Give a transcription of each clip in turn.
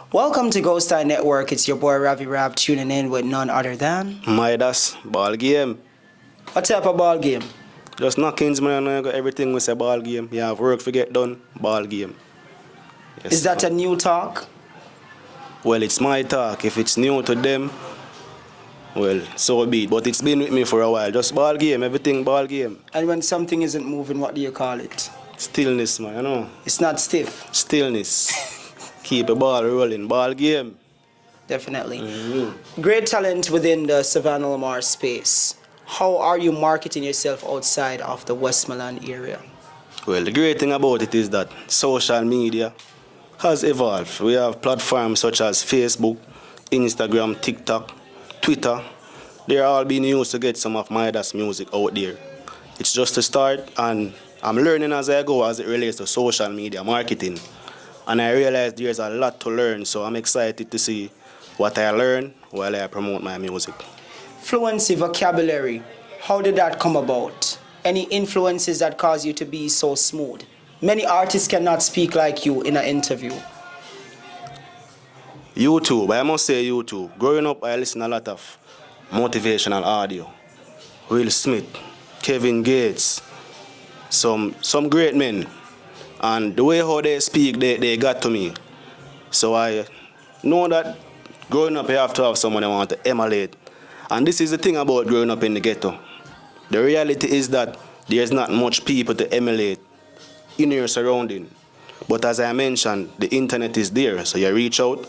Welcome to Ghost Eye Network. It's your boy Ravi Rav tuning in with none other than Maidas ball game. what type of ball game? Just knockings, man. I got everything with a ball game. You have work to get done. Ball game. Yes, Is that a new talk? Well, it's my talk. If it's new to them, well, so be it. But it's been with me for a while. Just ball game. Everything ball game. And when something isn't moving, what do you call it? Stillness, man. You know. It's not stiff. Stillness. Keep a ball rolling. Ball game. Definitely. Great talent within the Savannah Lamar space. How are you marketing yourself outside of the Westmoreland area? Well, the great thing about it is that social media has evolved. We have platforms such as Facebook, Instagram, TikTok, Twitter. They're all being used to get some of Maidas music out there. It's just a start, and I'm learning as I go as it relates to social media marketing. And I realize there's a lot to learn, so I'm excited to see what I learn while I promote my music. Fluency, vocabulary, how did that come about? Any influences that cause you to be so smooth? Many artists cannot speak like you in an interview. YouTube, I must say YouTube. Growing up, I listen a lot of motivational audio. Will Smith, Kevin Gates, some great men. And the way how they speak, they got to me. So I know that growing up, you have to have someone you want to emulate. And this is the thing about growing up in the ghetto. The reality is that there's not much people to emulate in your surrounding. But as I mentioned, the internet is there. So you reach out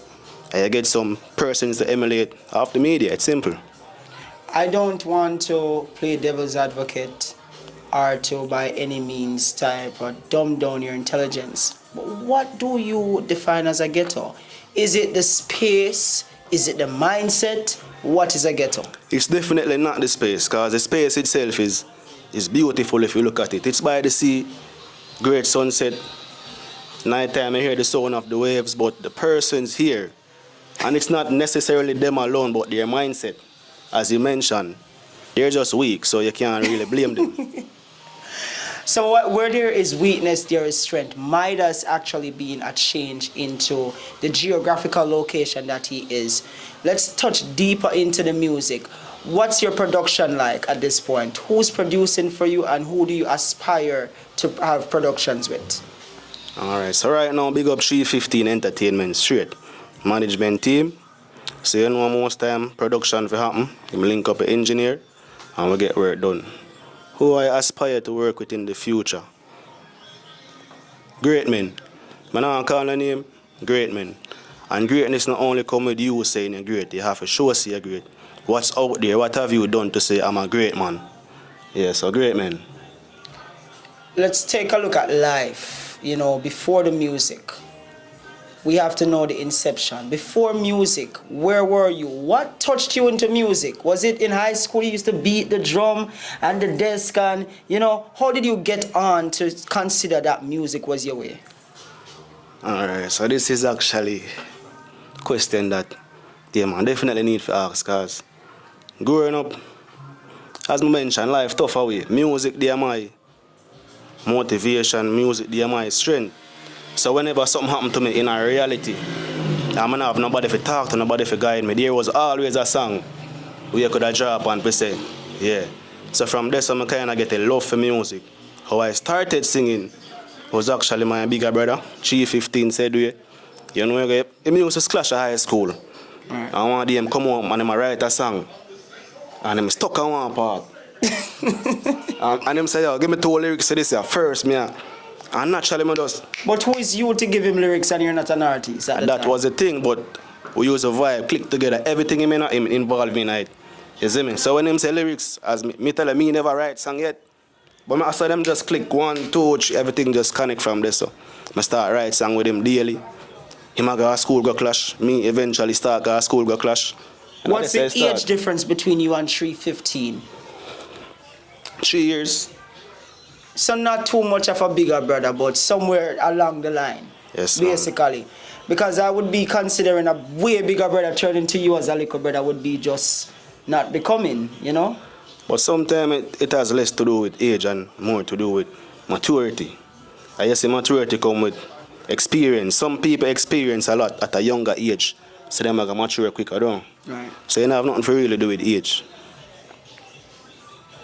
and you get some persons to emulate off the media. It's simple. I don't want to play devil's advocate or to by any means type or dumb down your intelligence. But what do you define as a ghetto? Is it the space? Is it the mindset? What is a ghetto? It's definitely not the space, because the space itself is beautiful if you look at it. It's by the sea, great sunset. Nighttime I hear the sound of the waves, but the person's here. And it's not necessarily them alone, but their mindset. As you mentioned, they're just weak, so you can't really blame them. So where there is weakness, there is strength. Midas actually being a change into the geographical location that he is. Let's touch deeper into the music. What's your production like at this point? Who's producing for you and who do you aspire to have productions with? Alright, so right now, big up 315 Entertainment straight. Management team. So you know most time production will happen. You link up an engineer and we get work done. Who I aspire to work with in the future? Great men. I don't call a name, great men. And greatness not only come with you saying you're great, you have to show us you're great. What's out there? What have you done to say I'm a great man? Yeah, so great men. Let's take a look at life, before the music. We have to know the inception. Before music, where were you? What touched you into music? Was it in high school you used to beat the drum and the desk and, how did you get on to consider that music was your way? Alright, so this is actually a question that, man, definitely need to ask, because growing up, as I mentioned, life tough away. Music, they are my motivation, music, they are my strength. So whenever something happened to me in a reality, I'm not have nobody to talk to, nobody to guide me. There was always a song we could have drop and we say, yeah. So from there, I kind of get a love for music. How I started singing was actually my bigger brother, 315 said, he used to clash at high school. And one day, come home and I write a song. And I'm stuck on one part. and him say, yo, give me 2 lyrics to this here. First, and naturally, I just... But who is you to give him lyrics and you're not an artist at the That time? was the thing, but we use a vibe, click together, everything him involved in it. You see me? So when him say lyrics, as me tell him, me never write song yet. But I saw them just click 1, 2, 3, everything just connect from there. So I start write song with him daily. Him a go to school, go clash. Me eventually start go to school, go clash. And what's the age difference between you and 315? 3 years. So not too much of a bigger brother, but somewhere along the line. Yes, basically. Because I would be considering a way bigger brother turning to you as a little brother would be just not becoming, But sometimes it has less to do with age and more to do with maturity. I guess maturity come with experience. Some people experience a lot at a younger age, so them are gonna mature quicker, don't. Right. So you don't have nothing to really do with age.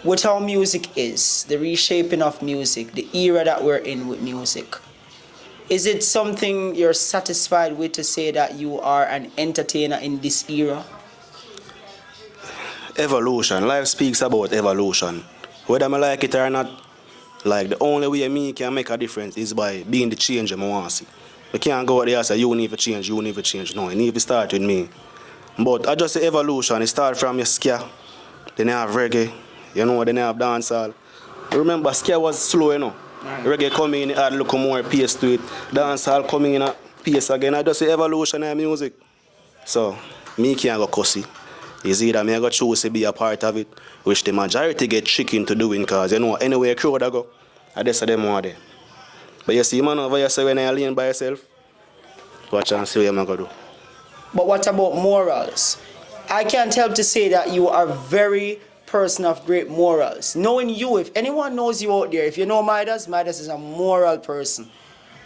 What our music is, the reshaping of music, the era that we're in with music. Is it something you're satisfied with to say that you are an entertainer in this era? Evolution. Life speaks about evolution. Whether I like it or not, like the only way me can make a difference is by being the change I want to see. We can't go out there and say, you need to change, you need to change. No, it need to start with me. But I just say evolution. It starts from your ska, then you have reggae, you know, then you have dancehall. Remember, ska was slow, you know. Right. Reggae coming in, it add a little more pace to it. Dancehall coming in at pace again. I just say evolution of music. So, me can't go cussy. It's either me I go choose to be a part of it, which the majority get tricked into doing, because you know anywhere crowd I go, I just say them more there. But you see man over here say when I alone by yourself, watch and see what I'm gonna do. But what about morals? I can't help to say that you are very person of great morals. Knowing you, if anyone knows you out there, if you know Maidas, Maidas is a moral person.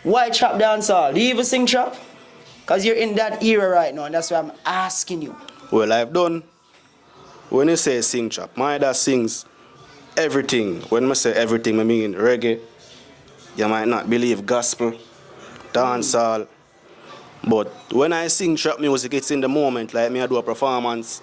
Why trap dancehall? Do you even sing trap? Because you're in that era right now, and that's why I'm asking you. Well, I've done. When you say sing trap, Maidas sings everything. When I say everything, I mean reggae. You might not believe gospel, dancehall. But when I sing trap music, it's in the moment, like me I do a performance.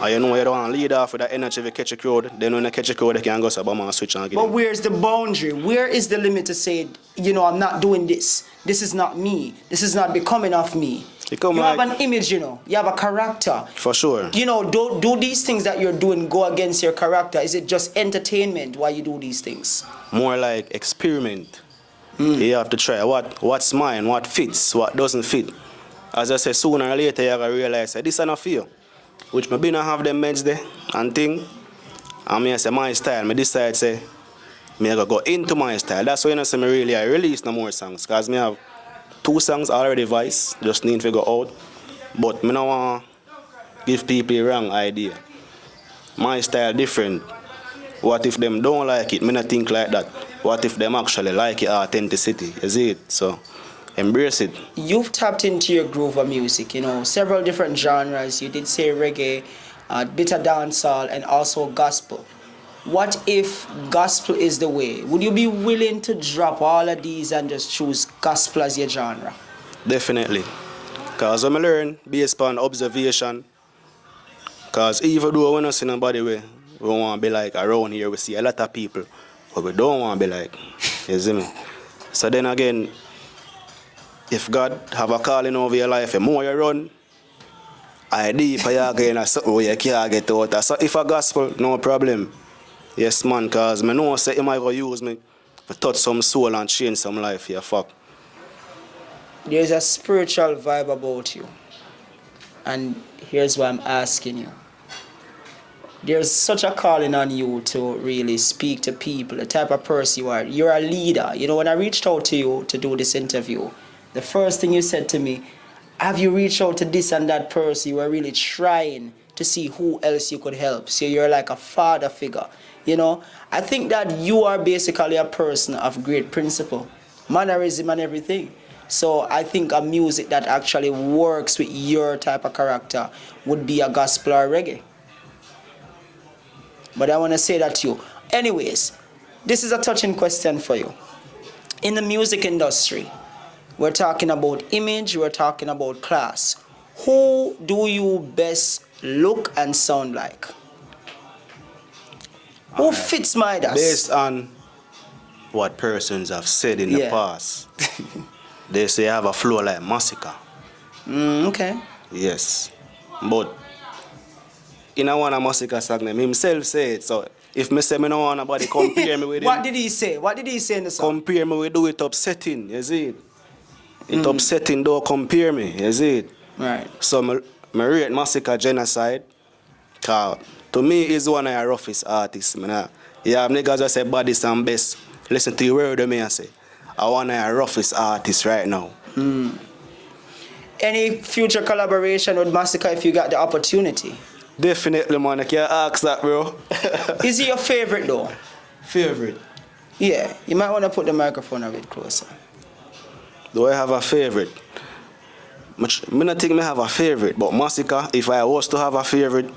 And you know you don't want to lead off with that energy if you catch a crowd. Then when you catch a crowd, you can go say, "Bama, switch and get But in." where's the boundary? Where is the limit to say, you know, I'm not doing this. This is not me. This is not becoming of me. You have an image, you know. You have a character. For sure. You know, do these things that you're doing go against your character? Is it just entertainment while you do these things? More like experiment. You have to try what's mine, what fits, what doesn't fit. As I say, sooner or later you're gonna realize that this is not for you. Which maybe not have them meds there and thing. And me I say my style, me decide say me I go into my style. That's why I say me really I release no more songs. Cause me have 2 songs already voice, just need to go out. But me no want give people a wrong idea. My style different. What if them don't like it? Me not think like that. What if them actually like it, authenticity? Is it? So embrace it. You've tapped into your groove of music, you know, several different genres. You did say reggae, bit of dancehall, and also gospel. What if gospel is the way? Would you be willing to drop all of these and just choose gospel as your genre? Definitely. Because when I learn based upon observation, because even though we don't see nobody we want to be like around here, we see a lot of people, but we don't want to be like. You see me? So then again, if God have a calling over your life, the more you run, I deeper you again, something where you can't get out. So if a gospel, no problem. Yes, man, because I know say he might go use me to touch some soul and change some life here, fuck. There's a spiritual vibe about you. And here's why I'm asking you. There's such a calling on you to really speak to people, the type of person you are. You're a leader. You know, when I reached out to you to do this interview, the first thing you said to me, have you reached out to this and that person? You were really trying to see who else you could help. So you're like a father figure. You know, I think that you are basically a person of great principle, mannerism and everything. So I think a music that actually works with your type of character would be a gospel or reggae. But I want to say that to you. Anyways, this is a touching question for you. In the music industry, we're talking about image, we're talking about class. Who do you best look and sound like? Who fits Maidas? Based on what persons have said in the past, they say I have a flow like Masicka. Okay. Yes. But in a one of Masicka song, himself said, so if me say me no want nobody compare me with him. What did he say? What did he say in the song? Compare me with do it upsetting, you see it? It upsetting, don't compare me, you see it? Right. So me rate Masicka genocide. Cause to me, he's one of the roughest artists. Man. You have niggas that say baddest and best. Listen to the word of me and say, I one of the roughest artists right now. Any future collaboration with Masicka if you got the opportunity? Definitely, man. I can't ask that, bro. Is he your favorite, though? Favorite? Yeah. You might want to put the microphone a bit closer. Do I have a favorite? Me not think me have a favorite, but Masicka, if I was to have a favorite,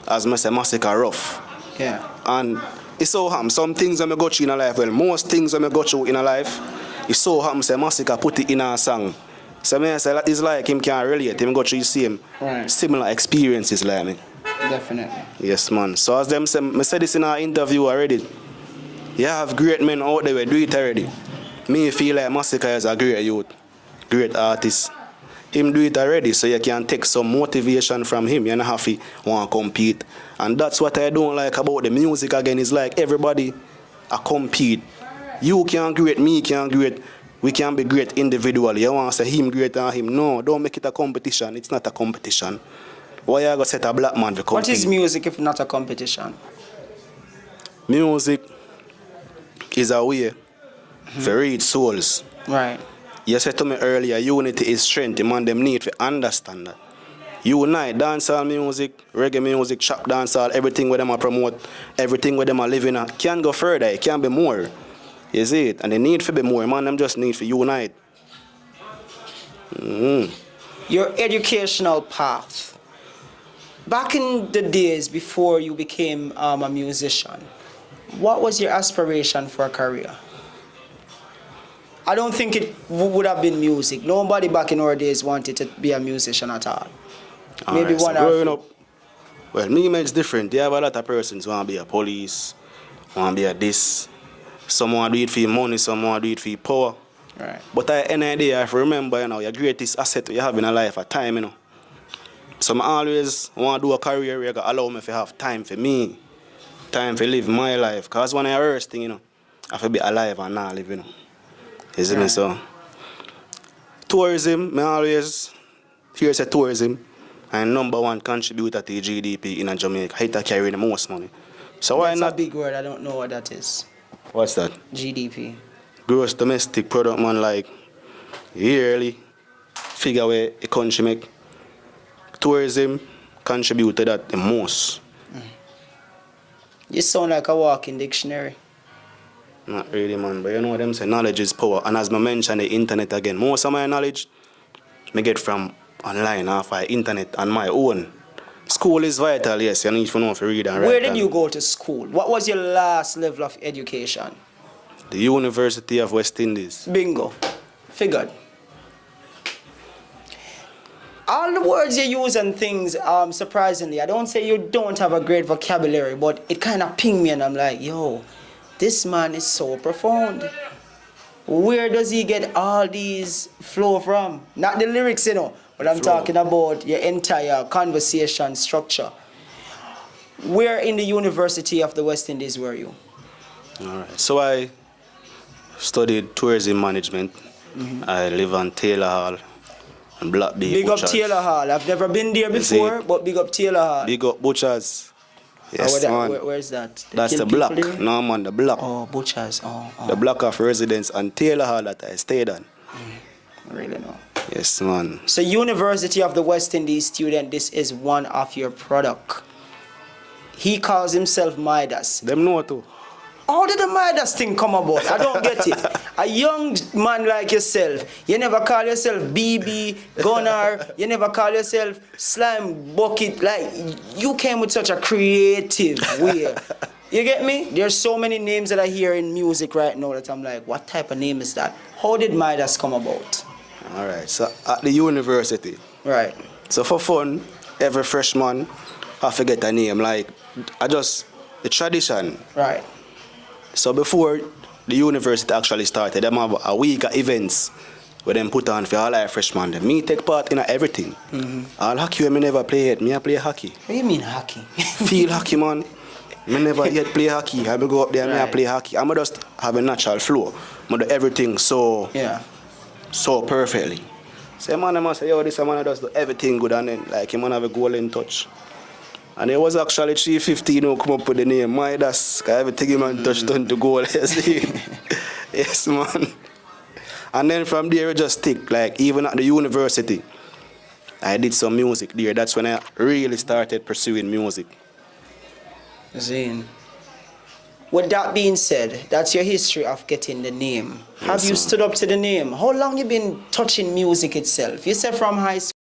as me say, Masicka rough. Yeah. And it's so happen. Some things when I go through in a life, well, most things when I go through in a life, it's so happen say Masicka put it in a song. So me say it's like him can relate, him go through the same similar experiences like me. Definitely. Yes, man. So as them say, I said this in our interview already. You have great men out there who do it already. Me feel like Masicka is a great youth, great artist. Him do it already, so you can take some motivation from him. You don't have to want to compete. And that's what I don't like about the music again. It's like everybody a compete. You can great, me can great. We can be great individually. You want to say him great and him. No, don't make it a competition. It's not a competition. Why you going to set a black man to compete? What is music if not a competition? Music is a way to reach souls. Right. You said to me earlier, unity is strength. The man them need to understand that. Unite, dancehall music, reggae music, trap dancehall, everything where them are promote, everything where them are living at, can go further, it can be more. You see it? And they need to be more. Man, them just need to unite. Your educational path. Back in the days before you became a musician, what was your aspiration for a career? I don't think it would have been music. Nobody back in our days wanted to be a musician at all. Maybe right, one so growing or up, well, me is different. You have a lot of persons who want to be a police, want to be a this. Some want to do it for your money, some want to do it for your power. Right. But at the end of the day, I have to remember, your greatest asset you have in a life at time, So I always want to do a career where I allow me to have time for me, time to live my life. Because when I first thing, I have to be alive and not live, You see me? So, tourism, I always hear say tourism, and #1 contributor to the GDP in Jamaica. It carry the most money. So why That's not? a big word. I don't know what that is. What's that? GDP. Gross domestic product, man, like yearly figure where a country make. Tourism contribute to that the most. You sound like a walking dictionary. Not really, man, but you know what them say, knowledge is power. And as I mentioned, the internet again, most of my knowledge I get from online, off my internet, on my own. School is vital, yes, you need to know if you read and write. Where did you go to school? What was your last level of education? The University of West Indies. Bingo. Figured. All the words you use and things, surprisingly, I don't say you don't have a great vocabulary, but it kind of pinged me and I'm like, yo, this man is so profound. Where does he get all these flow from? Not the lyrics, but I'm talking about your entire conversation structure. Where in the University of the West Indies were you? All right. So I studied tourism management. I live on Taylor Hall and Black Bay. Big up Taylor Hall. I've never been there before, but big up Taylor Hall. Big up Butchers. Yes, man. Where's that? That's the block. No, man, the block. Oh, Butchers. The block of residence on Taylor Hall that I stayed on. I really know. Yes, man. So University of the West Indies student, this is one of your product. He calls himself Maidas. Them know too. How did the Maidas thing come about? I don't get it. A young man like yourself, you never call yourself BB, Gunnar, you never call yourself Slime Bucket. Like, you came with such a creative way. You get me? There's so many names that I hear in music right now that I'm like, what type of name is that? How did Maidas come about? All right, so at the university. Right. So for fun, every freshman have to get a name. Like, the tradition. Right. So before the university actually started, them have a week of events where them put on for all our freshmen. Me take part in everything. All hockey when me never play it. Me I play hockey. What do you mean hockey? Feel hockey, man. Me never yet play hockey. I go up there and me I play hockey. I'm just have a natural flow. I do everything so perfectly. So man, I must say, yo, this man does do everything good, and then like him man have a goal in touch. And it was actually 350, come up with the name Maidas, because everything him man touched on to goal. Yes, man. And then from there, it just stick. Like, even at the university, I did some music there. That's when I really started pursuing music. Zane. With that being said, that's your history of getting the name. Have Yes, you man. stood up to the name? How long you been touching music itself? You said from high school.